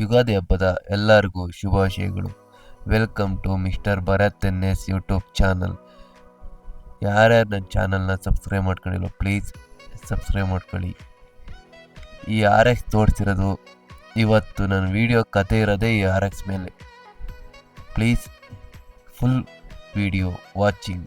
ಯುಗಾದಿ ಹಬ್ಬದ ಎಲ್ಲರಿಗೂ ಶುಭಾಶಯಗಳು. Welcome to mister Bharath N S YouTube channel. ಯಾರ್ಯಾರು ನನ್ನ ಚಾನಲ್ನ ಸಬ್ಸ್ಕ್ರೈಬ್ ಮಾಡ್ಕೊಂಡಿಲ್ಲ ಪ್ಲೀಸ್ ಸಬ್ಸ್ಕ್ರೈಬ್ ಮಾಡ್ಕೊಳ್ಳಿ. ಈ RX ತೋರಿಸಿರೋದು ಇವತ್ತು ನನ್ನ ವಿಡಿಯೋ ಕತೆ ಇರೋದೇ ಈ RX ಮೇಲೆ. Please full video watching.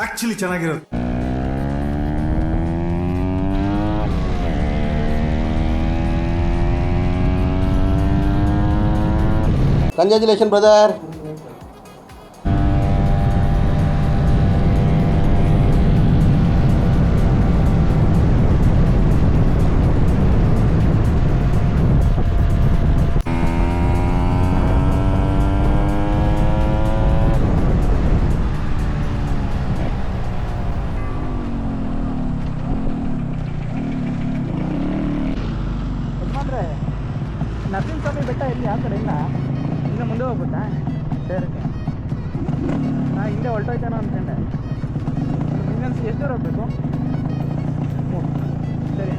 Actually ಚೆನ್ನಾಗಿರೋದು. Congratulation brother. ನರಸಿಂಹ ಸ್ವಾಮಿ ಬೆಟ್ಟ ಎಲ್ಲಿ ಆ ಕಡೆ ಇಲ್ಲ, ಇನ್ನು ಮುಂದೆ ಹೋಗ್ಬಿಟ್ಟಾ ಡೈರೆಕ್ಟ್? ನಾ ಹಿಂದೆ ಹೊರಟೋಯ್ತಾನೋ ಅಂದ್ಕೊಂಡೆ. ಇನ್ನೊಂದು ಎಷ್ಟು ದೂರ ಹೋಗ್ಬೇಕು? ಸರಿ.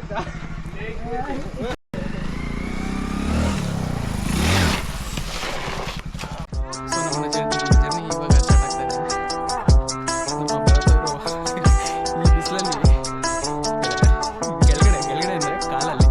ನಮ್ಮ ಜರ್ನಿ ಇವಾಗ ಸ್ಟಾರ್ಟ್ ಆಗ್ತಾ ಇದೆ. ನಮ್ಮ ಭರತ್ ಅವರು ಈ ಬಿಸಿಲಲ್ಲಿ ಕೆಳಗಡೆ ಅಂದರೆ ಕಾಲಲ್ಲಿ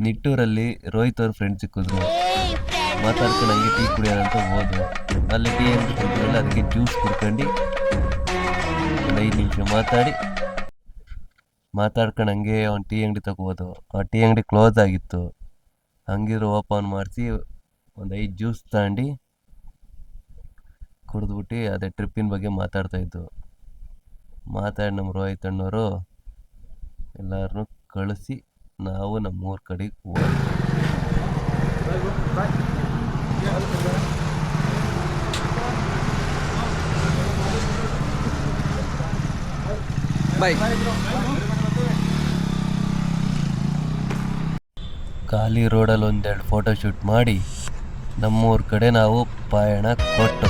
ನಿಟ್ಟೂರಲ್ಲಿ ರೋಹಿತ್ ಅವ್ರ ಫ್ರೆಂಡ್ ಸಿಕ್ಕಿದ್ರು. ಮಾತಾಡ್ಕೊಂಡು ಹಂಗೆ ಟೀ ಕುಡಿಯೋಣ ಅಂತ ಹೋದ್ರು. ಅಲ್ಲಿ ಟೀ ಅಂಗಡಿ ಕುಡಿದ್ರಲ್ಲ, ಅದಕ್ಕೆ ಜ್ಯೂಸ್ ಕುಡ್ಕೊಂಡು ಒಂದು 5 ನಿಮಿಷ ಮಾತಾಡ್ಕೊಂಡು ಹಂಗೆ ಒಂದು ಟೀ ಅಂಗಡಿ ತಗೋಬೋದು. ಆ ಟೀ ಅಂಗಡಿ ಕ್ಲೋಸ್ ಆಗಿತ್ತು. ಹಂಗಿದ್ರು ಓಪನ್ ಮಾಡಿಸಿ ಒಂದು 5 ಜ್ಯೂಸ್ ತಗೊಂಡು ಕುಡಿದ್ಬಿಟ್ಟು ಅದೇ ಟ್ರಿಪ್ಪಿನ ಬಗ್ಗೆ ಮಾತಾಡ್ತಾಯಿದ್ದು. ಮಾತಾಡಿ ನಮ್ಮ ರೋಹಿತ್ ಅಣ್ಣವರು ಎಲ್ಲರನ್ನೂ ಕಳಿಸಿ ನಾವು ನಮ್ಮೂರ ಕಡೆಗೆ ಹೋದ್ವಿ. ಬಾಯ್. ಖಾಲಿ ರೋಡಲ್ಲಿ ಒಂದೆರಡು ಫೋಟೋ ಶೂಟ್ ಮಾಡಿ ನಮ್ಮೂರ ಕಡೆ ನಾವು ಪಯಣ ಕೊಟ್ಟು